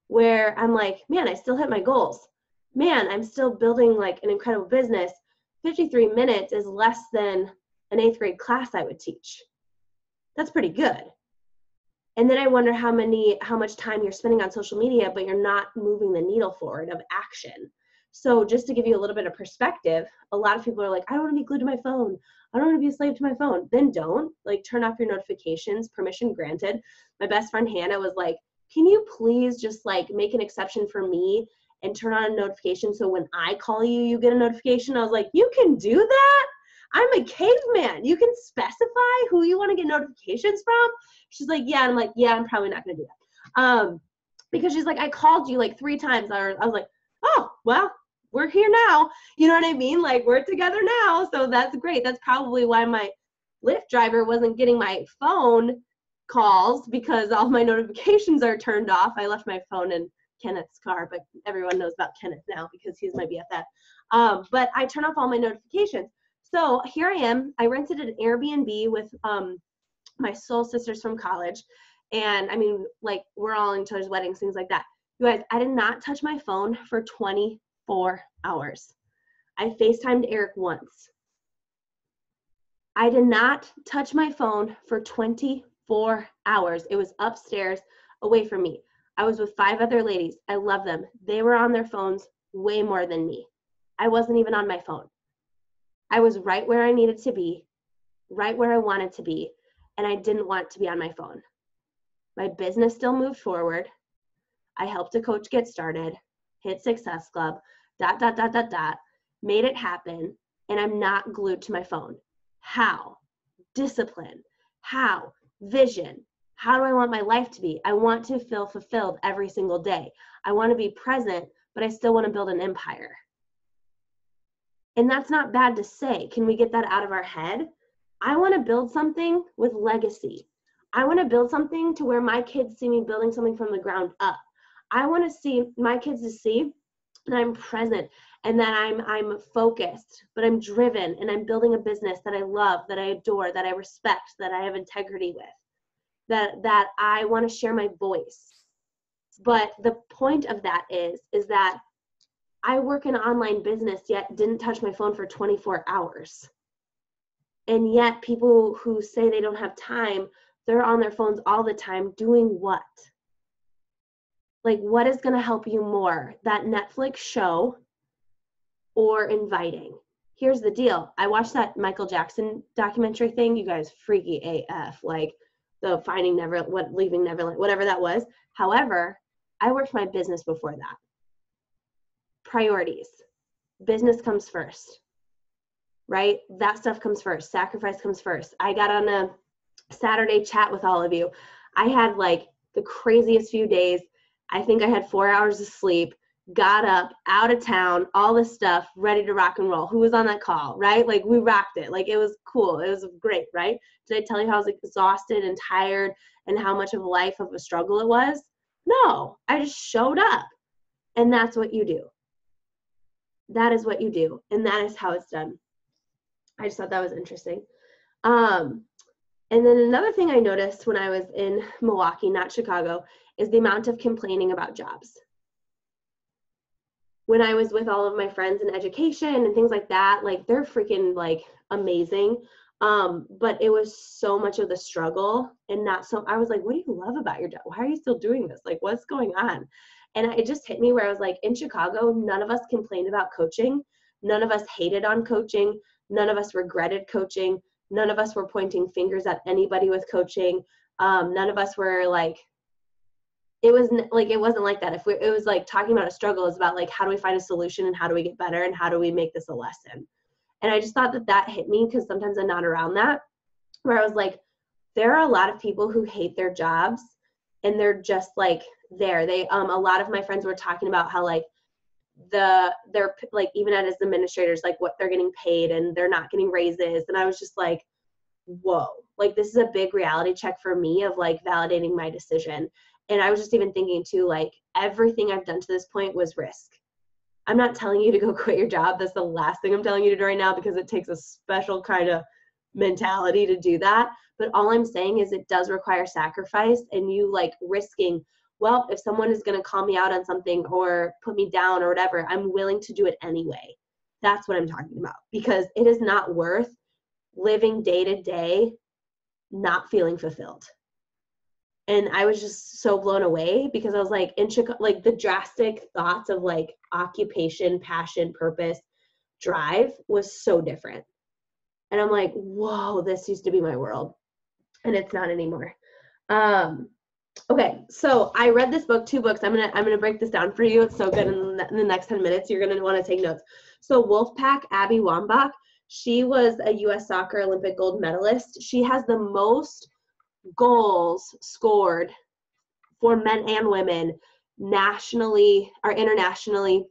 where I'm like, man, I still hit my goals. Man, I'm still building like an incredible business. 53 minutes is less than an 8th grade class I would teach. That's pretty good. And then I wonder how much time you're spending on social media, but you're not moving the needle forward of action. So just to give you a little bit of perspective, a lot of people are like, I don't want to be glued to my phone. I don't want to be a slave to my phone. Then don't. Like, turn off your notifications, permission granted. My best friend Hannah was like, can you please just like make an exception for me and turn on a notification so when I call you, you get a notification? I was like, you can do that? I'm a caveman. You can specify who you want to get notifications from? She's like, yeah. And I'm like, yeah, I'm probably not going to do that. Because she's like, I called you like 3 times. I was like, oh, well, we're here now. You know what I mean? Like, we're together now. So that's great. That's probably why my Lyft driver wasn't getting my phone calls, because all my notifications are turned off. I left my phone in Kenneth's car, but everyone knows about Kenneth now because he's my BFF. But I turn off all my notifications. So here I am. I rented an Airbnb with my soul sisters from college. And I mean, like, we're all in each other's weddings, things like that. You guys, I did not touch my phone for 24 hours. I FaceTimed Eric once. I did not touch my phone for 24 hours. It was upstairs away from me. I was with 5 other ladies. I love them. They were on their phones way more than me. I wasn't even on my phone. I was right where I needed to be, right where I wanted to be, and I didn't want to be on my phone. My business still moved forward. I helped a coach get started, hit Success Club, ... made it happen, and I'm not glued to my phone. How? Discipline. How? Vision. How do I want my life to be? I want to feel fulfilled every single day. I want to be present, but I still want to build an empire. And that's not bad to say. Can we get that out of our head? I want to build something with legacy. I want to build something to where my kids see me building something from the ground up. I want to see my kids to see that I'm present and that I'm focused, but I'm driven, and I'm building a business that I love, that I adore, that I respect, that I have integrity with, that I want to share my voice. But the point of that is that I work in an online business, yet didn't touch my phone for 24 hours. And yet people who say they don't have time, they're on their phones all the time doing what? Like, what is going to help you more? That Netflix show or inviting? Here's the deal. I watched that Michael Jackson documentary thing. You guys, freaky AF, like the Finding Neverland, Leaving Neverland, whatever that was. However, I worked my business before that. priorities. Business comes first, right? That stuff comes first. Sacrifice comes first. I got on a Saturday chat with all of you. I had like the craziest few days. I think I had 4 hours of sleep, got up, out of town, all this stuff, ready to rock and roll. Who was on that call, right? Like we rocked it. Like it was cool. It was great, right? Did I tell you how I was exhausted and tired and how much of a life of a struggle it was? No, I just showed up. And that's what you do. That is what you do. And that is how it's done. I just thought that was interesting. And then another thing I noticed when I was in Milwaukee, not Chicago, is the amount of complaining about jobs. When I was with all of my friends in education and things like that, like they're freaking like amazing. But it was so much of the struggle and not so, I was like, what do you love about your job? Why are you still doing this? Like, what's going on? And it just hit me where I was like, in Chicago, none of us complained about coaching. None of us hated on coaching. None of us regretted coaching. None of us were pointing fingers at anybody with coaching. None of us were like, it wasn't like that. It was like talking about a struggle is about like, how do we find a solution and how do we get better and how do we make this a lesson? And I just thought that hit me because sometimes I'm not around that, where I was like, there are a lot of people who hate their jobs and they're just like there. A lot of my friends were talking about how like they're like, even as administrators, like what they're getting paid and they're not getting raises. And I was just like, whoa, like this is a big reality check for me of like validating my decision. And I was just even thinking too, like everything I've done to this point was risk. I'm not telling you to go quit your job. That's the last thing I'm telling you to do right now because it takes a special kind of mentality to do that. But all I'm saying is it does require sacrifice and you like risking, well, if someone is going to call me out on something or put me down or whatever, I'm willing to do it anyway. That's what I'm talking about because it is not worth living day to day not feeling fulfilled. And I was just so blown away because I was like in Chicago, like the drastic thoughts of like occupation, passion, purpose, drive was so different. And I'm like, whoa, this used to be my world. And it's not anymore. Okay, so I read this book, 2 books. I'm gonna break this down for you. It's so good. In the next 10 minutes, you're gonna want to take notes. So Wolfpack, Abby Wambach, she was a U.S. soccer Olympic gold medalist. She has the most goals scored for men and women nationally or internationally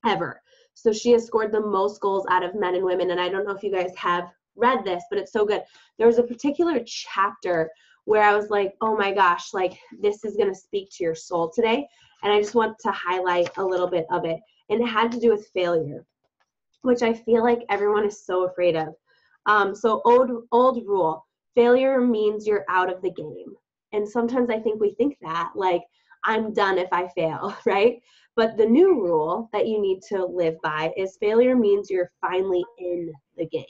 ever. So she has scored the most goals out of men and women. And I don't know if you guys have read this, but it's so good. There was a particular chapter where I was like, oh my gosh, like this is going to speak to your soul today. And I just want to highlight a little bit of it. And it had to do with failure, which I feel like everyone is so afraid of. So old rule, failure means you're out of the game. And sometimes I think we think that like I'm done if I fail, right? But the new rule that you need to live by is failure means you're finally in the game.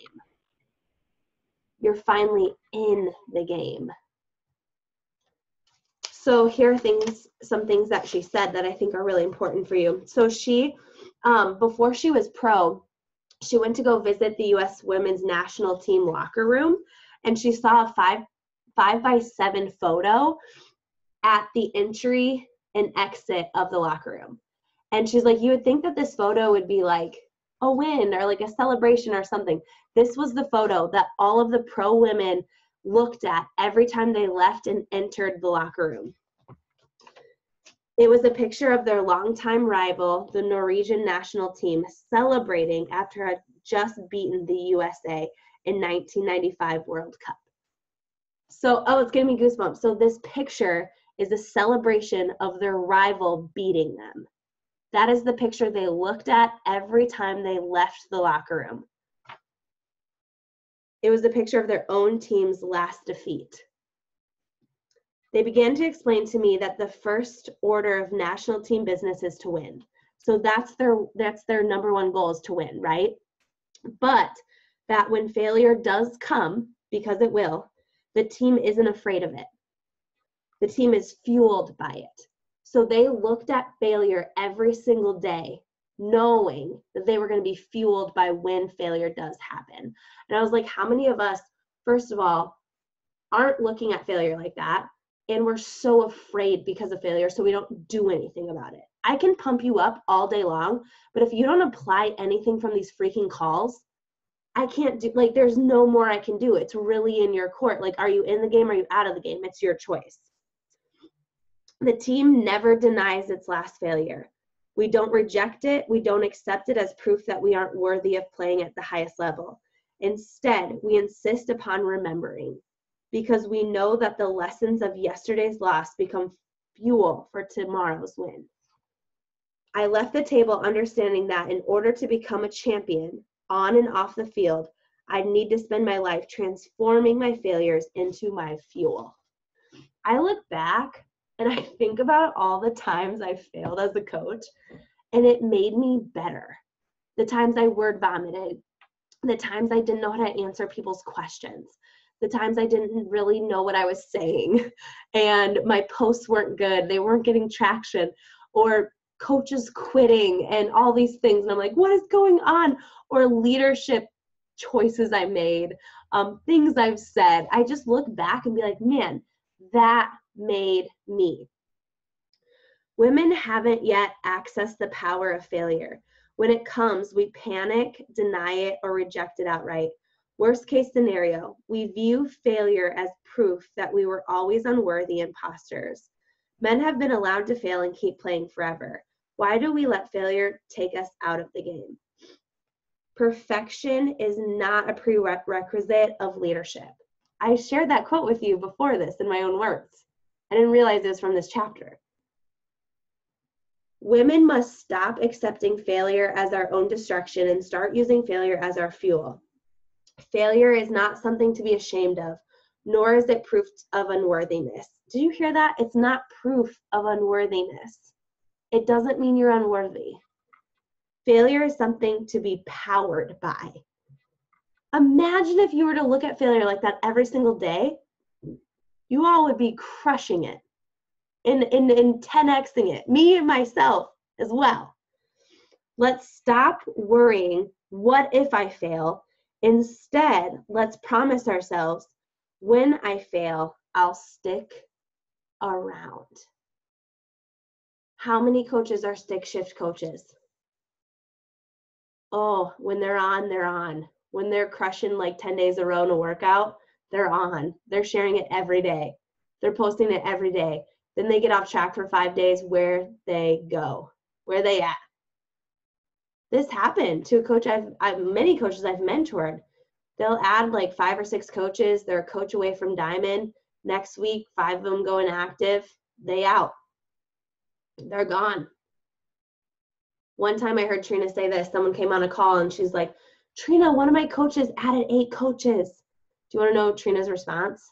You're finally in the game. So here are some things that she said that I think are really important for you. So she, before she was pro, she went to go visit the U.S. women's national team locker room, and she saw a 5x7 photo at the entry and exit of the locker room. And she's like, you would think that this photo would be like a win or like a celebration or something. This was the photo that all of the pro women looked at every time they left and entered the locker room. It was a picture of their longtime rival, the Norwegian national team, celebrating after had just beaten the USA in 1995 World Cup. So, it's giving me goosebumps. So this picture is a celebration of their rival beating them. That is the picture they looked at every time they left the locker room. It was a picture of their own team's last defeat. They began to explain to me that the first order of national team business is to win. So that's their number one goal, is to win, right? But that when failure does come, because it will, the team isn't afraid of it. The team is fueled by it. So they looked at failure every single day, knowing that they were going to be fueled by when failure does happen. And I was like, how many of us, first of all, aren't looking at failure like that? And we're so afraid because of failure, so we don't do anything about it. I can pump you up all day long, but if you don't apply anything from these freaking calls, I can't do, like, there's no more I can do. It's really in your court. Like, are you in the game or are you out of the game? It's your choice. The team never denies its last failure. We don't reject it. We don't accept it as proof that we aren't worthy of playing at the highest level. Instead, we insist upon remembering, because we know that the lessons of yesterday's loss become fuel for tomorrow's win. I left the table understanding that in order to become a champion on and off the field, I need to spend my life transforming my failures into my fuel. I look back and I think about all the times I failed as a coach, and it made me better. The times I word vomited, the times I didn't know how to answer people's questions, the times I didn't really know what I was saying, and my posts weren't good, they weren't getting traction, or coaches quitting and all these things. And I'm like, what is going on? Or leadership choices I made, things I've said. I just look back and be like, man, that made me. Women haven't yet accessed the power of failure. When it comes, we panic, deny it, or reject it outright. Worst case scenario, we view failure as proof that we were always unworthy imposters. Men have been allowed to fail and keep playing forever. Why do we let failure take us out of the game? Perfection is not a prerequisite of leadership. I shared that quote with you before this in my own words. I didn't realize it was from this chapter. Women must stop accepting failure as our own destruction and start using failure as our fuel. Failure is not something to be ashamed of, nor is it proof of unworthiness. Did you hear that? It's not proof of unworthiness. It doesn't mean you're unworthy. Failure is something to be powered by. Imagine if you were to look at failure like that every single day. You all would be crushing it in 10xing it, me and myself as well. Let's stop worrying, what if I fail? Instead, let's promise ourselves, when I fail, I'll stick around. How many coaches are stick shift coaches? Oh, when they're on, they're on. When they're crushing like 10 days a row in a workout, they're on. They're sharing it every day. They're posting it every day. Then they get off track for 5 days. Where they go? Where they at? This happened to a coach many coaches I've mentored. They'll add like 5 or 6 coaches. They're a coach away from Diamond. Next week, 5 of them go inactive. They out. They're gone. One time I heard Trina say this. Someone came on a call and she's like, Trina, one of my coaches added 8 coaches. Do you want to know Trina's response?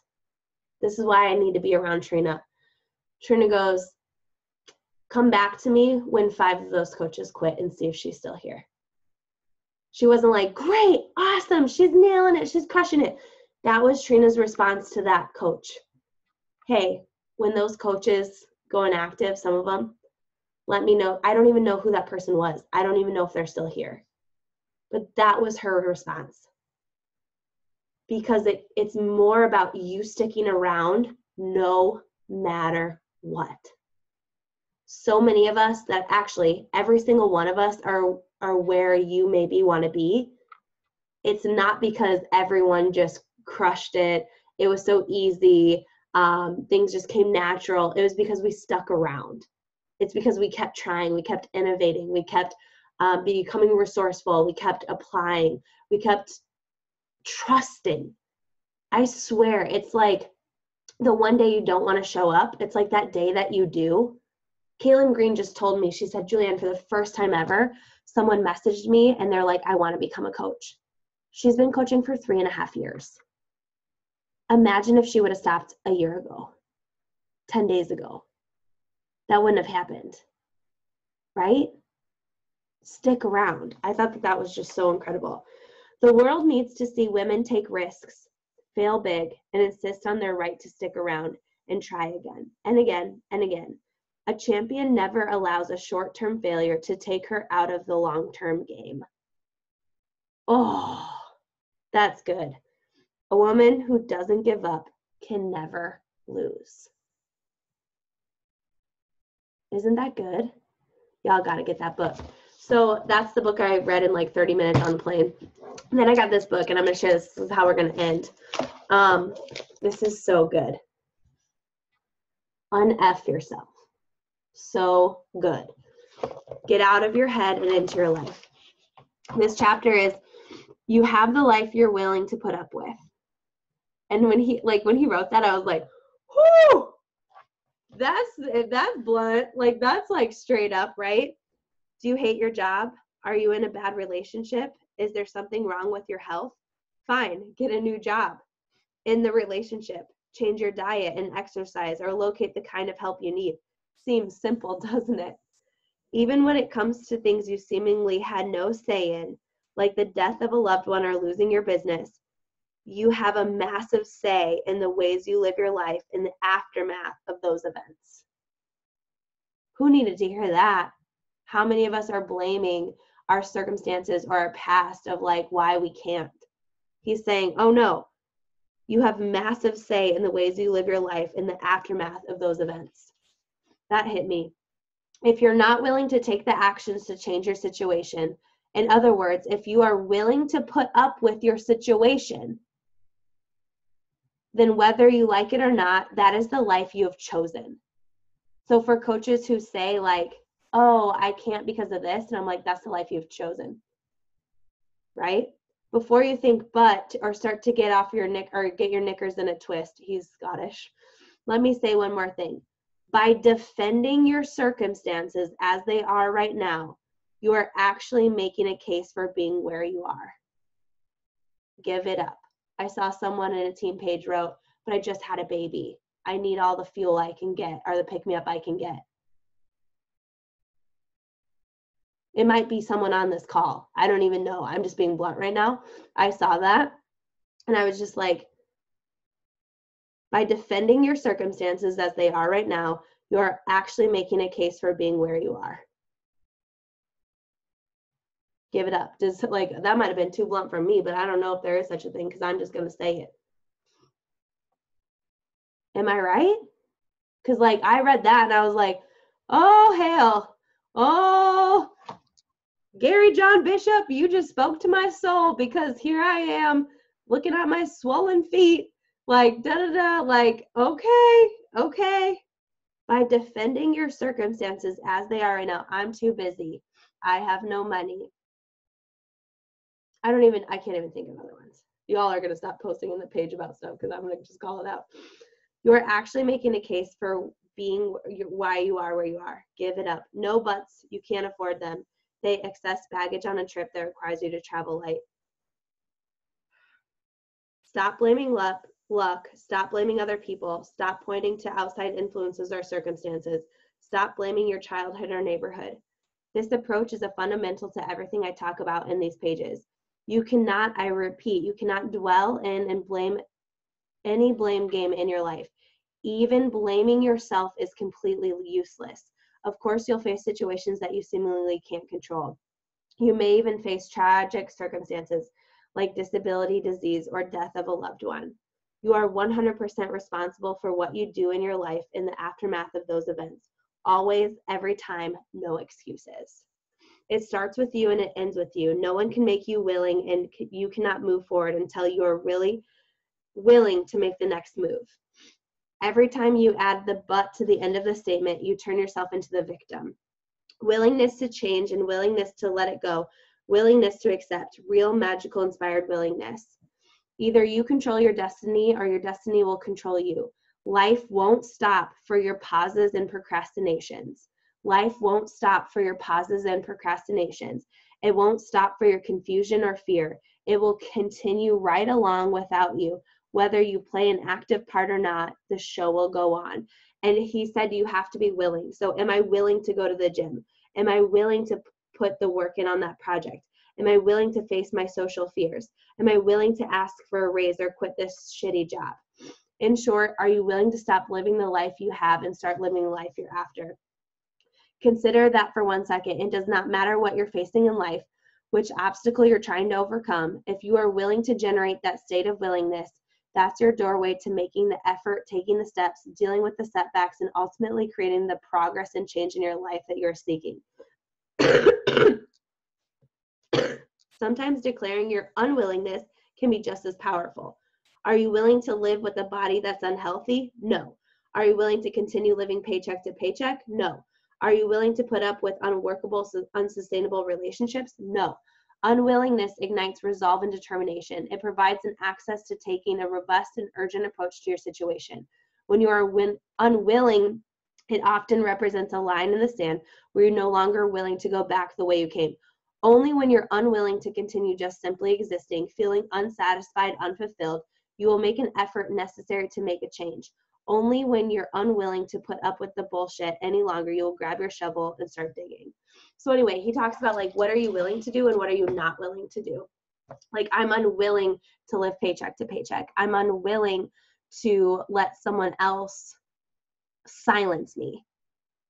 This is why I need to be around Trina. Trina goes, come back to me when 5 of those coaches quit and see if she's still here. She wasn't like, great, awesome, she's nailing it, she's crushing it. That was Trina's response to that coach. Hey, when those coaches go inactive, some of them, let me know. I don't even know who that person was. I don't even know if they're still here. But that was her response. Because it's more about you sticking around no matter what. So many of us that actually, every single one of us are where you maybe want to be. It's not because everyone just crushed it. It was so easy. Things just came natural. It was because we stuck around. It's because we kept trying. We kept innovating. We kept becoming resourceful. We kept applying. We kept trusting. I swear, it's like the one day you don't want to show up. It's like that day that you do. Kaylin Green just told me, she said, Julianne, for the first time ever, someone messaged me and they're like, I want to become a coach. She's been coaching for 3.5 years. Imagine if she would have stopped a year ago, 10 days ago. That wouldn't have happened, right? Stick around. I thought that was just so incredible. The world needs to see women take risks, fail big, and insist on their right to stick around and try again and again and again. A champion never allows a short-term failure to take her out of the long-term game. Oh, that's good. A woman who doesn't give up can never lose. Isn't that good? Y'all got to get that book. So that's the book I read in like 30 minutes on the plane. And then I got this book, and I'm going to share this. This is how we're going to end. This is so good. Unf yourself. So good. Get out of your head and into your life. This chapter is, you have the life you're willing to put up with. And when he wrote that, I was like, whoo, that's blunt. Like, that's like straight up, right? Do you hate your job? Are you in a bad relationship? Is there something wrong with your health? Fine, get a new job. In the relationship, change your diet and exercise, or locate the kind of help you need. Seems simple, doesn't it? Even when it comes to things you seemingly had no say in, like the death of a loved one or losing your business, you have a massive say in the ways you live your life in the aftermath of those events. Who needed to hear that? How many of us are blaming our circumstances or our past of like why we can't? He's saying, oh no, you have massive say in the ways you live your life in the aftermath of those events. That hit me. If you're not willing to take the actions to change your situation, in other words, if you are willing to put up with your situation, then whether you like it or not, that is the life you have chosen. So for coaches who say like, oh, I can't because of this, and I'm like, that's the life you've chosen, right? Before you think but or start to get off your get your knickers in a twist, he's Scottish. Let me say one more thing. By defending your circumstances as they are right now, you are actually making a case for being where you are. Give it up. I saw someone in a team page wrote, but I just had a baby. I need all the fuel I can get, or the pick-me-up I can get. It might be someone on this call. I don't even know. I'm just being blunt right now. I saw that, and I was just like, by defending your circumstances as they are right now, you're actually making a case for being where you are. Give it up. Just like, that might have been too blunt for me, but I don't know if there is such a thing, because I'm just going to say it. Am I right? Because like, I read that and I was like, oh, hell. Oh, Gary John Bishop, you just spoke to my soul, because here I am looking at my swollen feet, like, da-da-da, like, okay. By defending your circumstances as they are right now, I'm too busy. I have no money. I can't even think of other ones. Y'all are going to stop posting in the page about stuff, because I'm going to just call it out. You're actually making a case for being why you are where you are. Give it up. No buts. You can't afford them. They excess baggage on a trip that requires you to travel light. Stop blaming luck. Stop blaming other people. Stop pointing to outside influences or circumstances. Stop blaming your childhood or neighborhood. This approach is a fundamental to everything I talk about in these pages. You cannot, I repeat, you cannot dwell in and blame any blame game in your life. Even blaming yourself is completely useless. Of course, you'll face situations that you seemingly can't control. You may even face tragic circumstances like disability, disease, or death of a loved one. You are 100% responsible for what you do in your life in the aftermath of those events. Always, every time, no excuses. It starts with you and it ends with you. No one can make you willing, and you cannot move forward until you are really willing to make the next move. Every time you add the but to the end of the statement, you turn yourself into the victim. Willingness to change and willingness to let it go, willingness to accept, real magical inspired willingness. Either you control your destiny or your destiny will control you. Life won't stop for your pauses and procrastinations. Life won't stop for your pauses and procrastinations. It won't stop for your confusion or fear. It will continue right along without you. Whether you play an active part or not, the show will go on. And he said you have to be willing. So am I willing to go to the gym? Am I willing to put the work in on that project? Am I willing to face my social fears? Am I willing to ask for a raise or quit this shitty job? In short, are you willing to stop living the life you have and start living the life you're after? Consider that for 1 second. It does not matter what you're facing in life, which obstacle you're trying to overcome. If you are willing to generate that state of willingness, that's your doorway to making the effort, taking the steps, dealing with the setbacks, and ultimately creating the progress and change in your life that you're seeking. Sometimes declaring your unwillingness can be just as powerful. Are you willing to live with a body that's unhealthy? No. Are you willing to continue living paycheck to paycheck? No. Are you willing to put up with unworkable, unsustainable relationships? No. Unwillingness ignites resolve and determination. It provides an access to taking a robust and urgent approach to your situation. When you are unwilling, it often represents a line in the sand where you're no longer willing to go back the way you came. Only when you're unwilling to continue just simply existing, feeling unsatisfied, unfulfilled, you will make an effort necessary to make a change. Only when you're unwilling to put up with the bullshit any longer, you'll grab your shovel and start digging. So anyway, he talks about like, what are you willing to do and what are you not willing to do? Like, I'm unwilling to live paycheck to paycheck. I'm unwilling to let someone else silence me.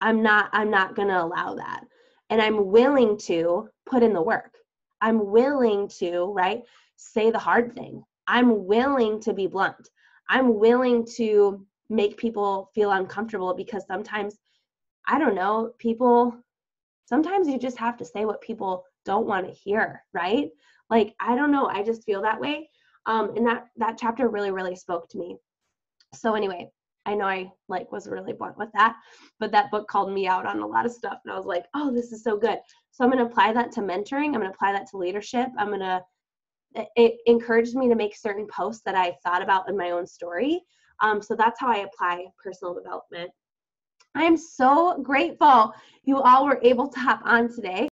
I'm not going to allow that. And I'm willing to put in the work. I'm willing to, right, say the hard thing. I'm willing to be blunt. I'm willing to make people feel uncomfortable because sometimes, I don't know, sometimes you just have to say what people don't want to hear, right? Like, I don't know, I just feel that way. And that chapter really, really spoke to me. So anyway, I know I was really blunt with that, but that book called me out on a lot of stuff. And I was like, oh, this is so good. So I'm going to apply that to mentoring. I'm going to apply that to leadership. It encouraged me to make certain posts that I thought about in my own story. So that's how I apply personal development. I'm so grateful you all were able to hop on today.